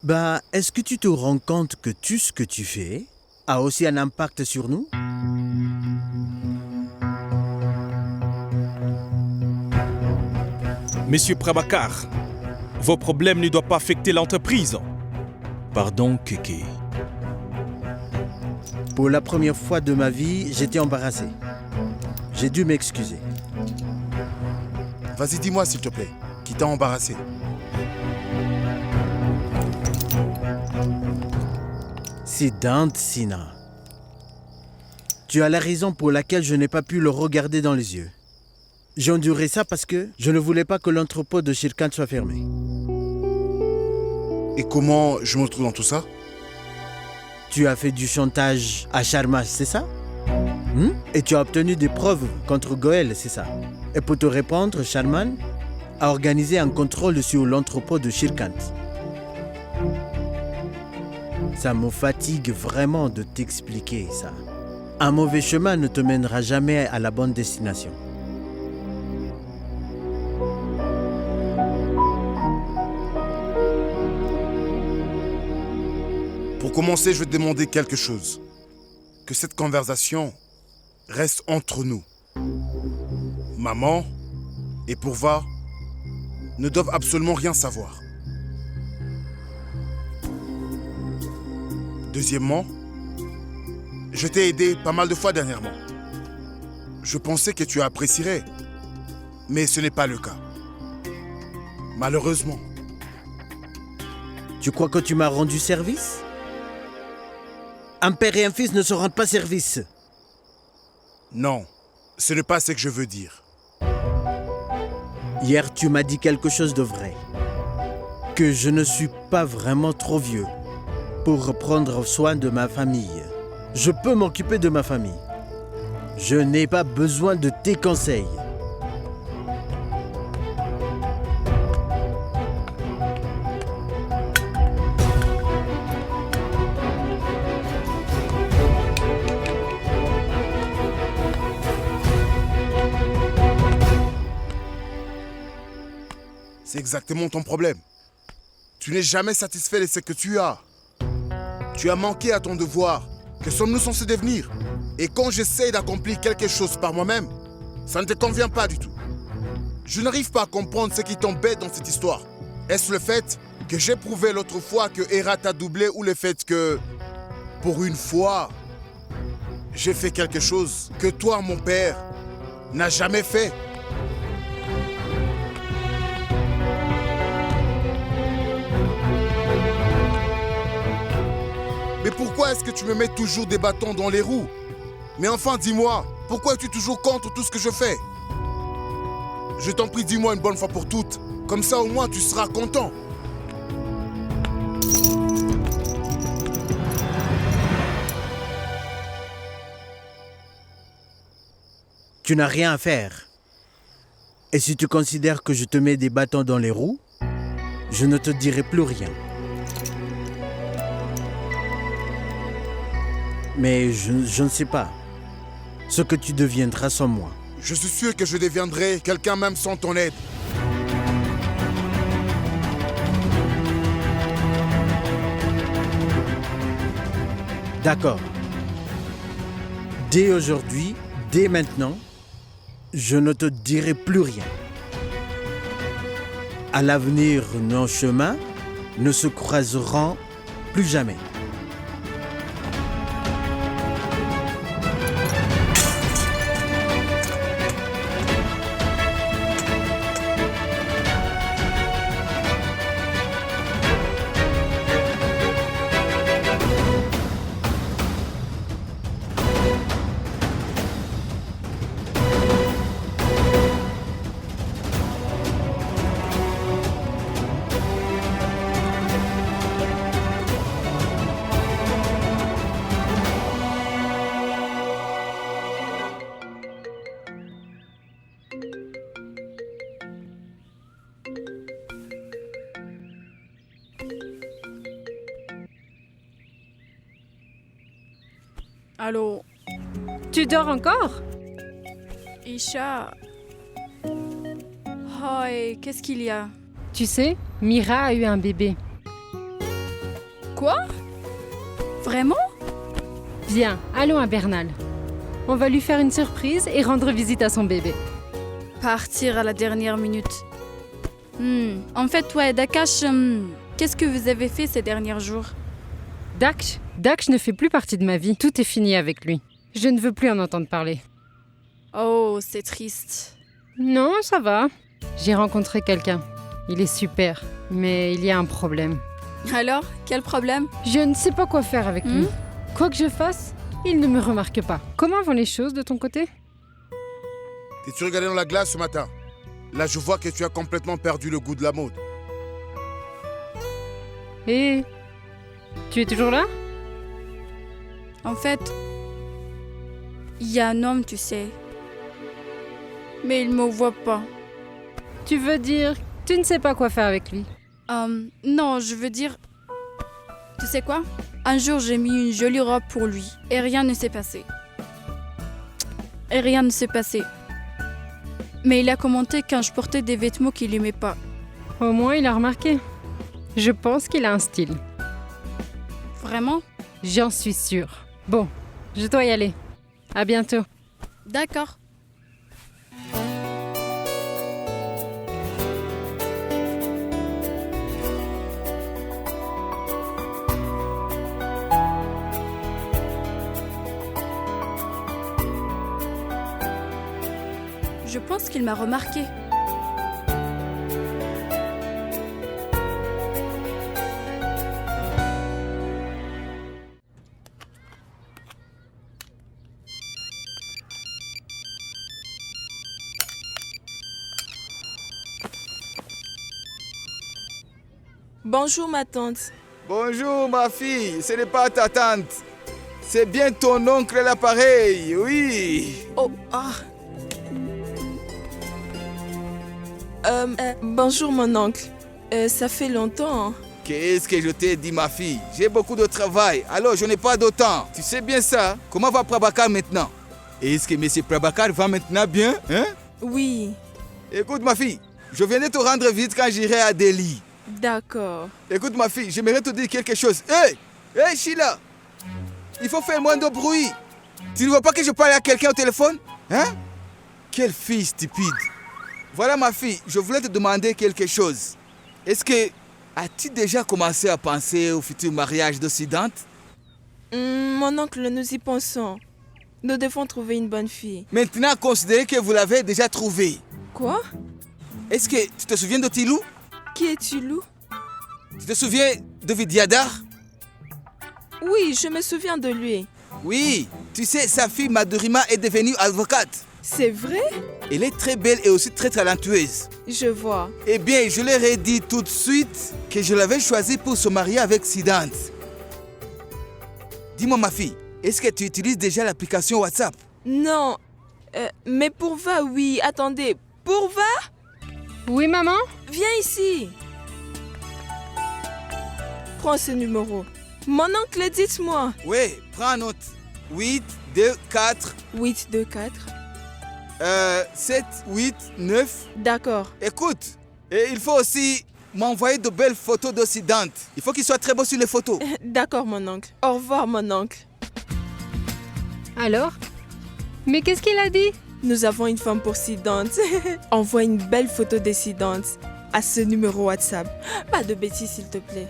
Est-ce que tu te rends compte que tout ce que tu fais a aussi un impact sur nous? Monsieur Prabhakar, vos problèmes ne doivent pas affecter l'entreprise. Pardon, Kéké. Pour la première fois de ma vie, j'étais embarrassé. J'ai dû m'excuser. Vas-y, dis-moi s'il te plaît, qui t'a embarrassé? Siddhant Sinha. Tu as la raison pour laquelle je n'ai pas pu le regarder dans les yeux. J'ai enduré ça parce que je ne voulais pas que l'entrepôt de Shirkant soit fermé. Et comment je me retrouve dans tout ça? Tu as fait du chantage à Sharma, c'est ça? Et tu as obtenu des preuves contre Goël, c'est ça? Et pour te répondre, Sharman a organisé un contrôle sur l'entrepôt de Shirkant. Ça me fatigue vraiment de t'expliquer ça. Un mauvais chemin ne te mènera jamais à la bonne destination. Pour commencer, je vais te demander quelque chose. Que cette conversation reste entre nous. Maman et Purva ne doivent absolument rien savoir. Deuxièmement, je t'ai aidé pas mal de fois dernièrement. Je pensais que tu apprécierais, mais ce n'est pas le cas. Malheureusement. Tu crois que tu m'as rendu service? Un père et un fils ne se rendent pas service. Non, ce n'est pas ce que je veux dire. Hier, tu m'as dit quelque chose de vrai. Que je ne suis pas vraiment trop vieux pour prendre soin de ma famille. Je peux m'occuper de ma famille. Je n'ai pas besoin de tes conseils. C'est exactement ton problème. Tu n'es jamais satisfait de ce que tu as. Tu as manqué à ton devoir. Que sommes-nous censés devenir? Et quand j'essaye d'accomplir quelque chose par moi-même, ça ne te convient pas du tout. Je n'arrive pas à comprendre ce qui t'embête dans cette histoire. Est-ce le fait que j'ai prouvé l'autre fois que Hera t'a doublé ou le fait que, pour une fois, j'ai fait quelque chose que toi, mon père, n'as jamais fait? Mais pourquoi est-ce que tu me mets toujours des bâtons dans les roues? Mais enfin, dis-moi, pourquoi es-tu toujours contre tout ce que je fais? Je t'en prie, dis-moi une bonne fois pour toutes. Comme ça, au moins, tu seras content. Tu n'as rien à faire. Et si tu considères que je te mets des bâtons dans les roues, je ne te dirai plus rien. Mais je ne sais pas ce que tu deviendras sans moi. Je suis sûr que je deviendrai quelqu'un même sans ton aide. D'accord. Dès aujourd'hui, dès maintenant, je ne te dirai plus rien. À l'avenir, nos chemins ne se croiseront plus jamais. Allô, Tu dors encore? Isha. Oh, et qu'est-ce qu'il y a? Tu sais, Mira a eu un bébé. Quoi? Vraiment? Viens, allons à Bernal. On va lui faire une surprise et rendre visite à son bébé. Partir à la dernière minute. En fait, toi et Dakash, qu'est-ce que vous avez fait ces derniers jours? Daksh ne fait plus partie de ma vie. Tout est fini avec lui. Je ne veux plus en entendre parler. Oh, c'est triste. Non, ça va. J'ai rencontré quelqu'un. Il est super, mais il y a un problème. Alors, quel problème? Je ne sais pas quoi faire avec lui. Quoi que je fasse, il ne me remarque pas. Comment vont les choses de ton côté? T'es-tu regardé dans la glace ce matin? Là, je vois que tu as complètement perdu le goût de la mode. Et tu es toujours là? En fait, il y a un homme, tu sais. Mais il me voit pas. Tu veux dire, tu ne sais pas quoi faire avec lui? Non, je veux dire... Tu sais quoi? Un jour, j'ai mis une jolie robe pour lui. Et rien ne s'est passé. Mais il a commenté quand je portais des vêtements qu'il aimait pas. Au moins, il a remarqué. Je pense qu'il a un style. Vraiment? J'en suis sûre. Bon, je dois y aller. À bientôt. D'accord. Je pense qu'il m'a remarqué. Bonjour ma tante. Bonjour ma fille, ce n'est pas ta tante. C'est bien ton oncle à l'appareil, oui. Oh, ah. Bonjour mon oncle. Ça fait longtemps. Hein? Qu'est-ce que je t'ai dit ma fille? J'ai beaucoup de travail, alors je n'ai pas de temps. Tu sais bien ça? Comment va Prabhakar maintenant? Est-ce que M. Prabhakar va maintenant bien, hein? Oui. Écoute ma fille, je viens de te rendre visite quand j'irai à Delhi. D'accord. Écoute ma fille, j'aimerais te dire quelque chose. Hey Sheila, il faut faire moins de bruit. Tu ne vois pas que je parle à quelqu'un au téléphone? Hein? Quelle fille stupide. Voilà ma fille, je voulais te demander quelque chose. Est-ce que as-tu déjà commencé à penser au futur mariage de Siddhant? Mon oncle, nous y pensons. Nous devons trouver une bonne fille. Maintenant, considérez que vous l'avez déjà trouvé. Quoi? Est-ce que tu te souviens de Tilou? Qui est Tilou? Tu te souviens de Vidyadhar? Oui, je me souviens de lui. Oui, tu sais, sa fille Madhurima est devenue avocate. C'est vrai? Elle est très belle et aussi très talentueuse. Je vois. Eh bien, je leur ai dit tout de suite que je l'avais choisie pour se marier avec Siddhant. Dis-moi ma fille, est-ce que tu utilises déjà l'application WhatsApp? Non. Mais Pourva, oui. Attendez. Pourva? Oui, maman? Viens ici. Prends ce numéro. Mon oncle, dites-moi. Oui, prends note. 8, 2, 4. 8, 2, 4. 7, 8, 9. D'accord. Écoute, et il faut aussi m'envoyer de belles photos de Siddhant. Il faut qu'il soit très beau sur les photos. D'accord, mon oncle. Au revoir, mon oncle. Alors? Mais qu'est-ce qu'il a dit? Nous avons une femme pour Siddhant. Envoie une belle photo de Siddhant à ce numéro WhatsApp. Pas de bêtises, s'il te plaît.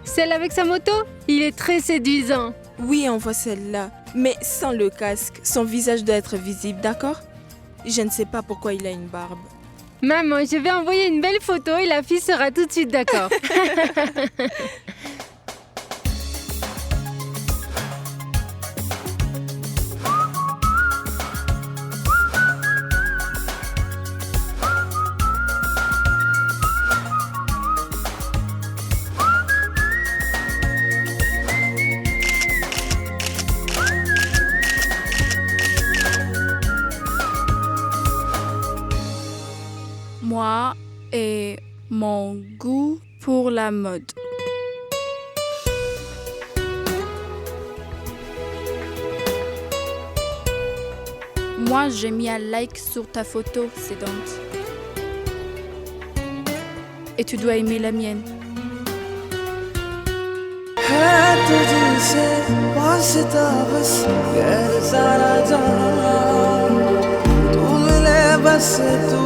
Celle avec sa moto? Il est très séduisant. Oui, envoie celle-là. Mais sans le casque. Son visage doit être visible, d'accord? Je ne sais pas pourquoi il a une barbe. Maman, je vais envoyer une belle photo et la fille sera tout de suite d'accord. Moi et mon goût pour la mode. Moi, j'ai mis un like sur ta photo, Siddhant. Et tu dois aimer la mienne. Hein? सोचता बस गैर सारा जहां तू मिले बस तू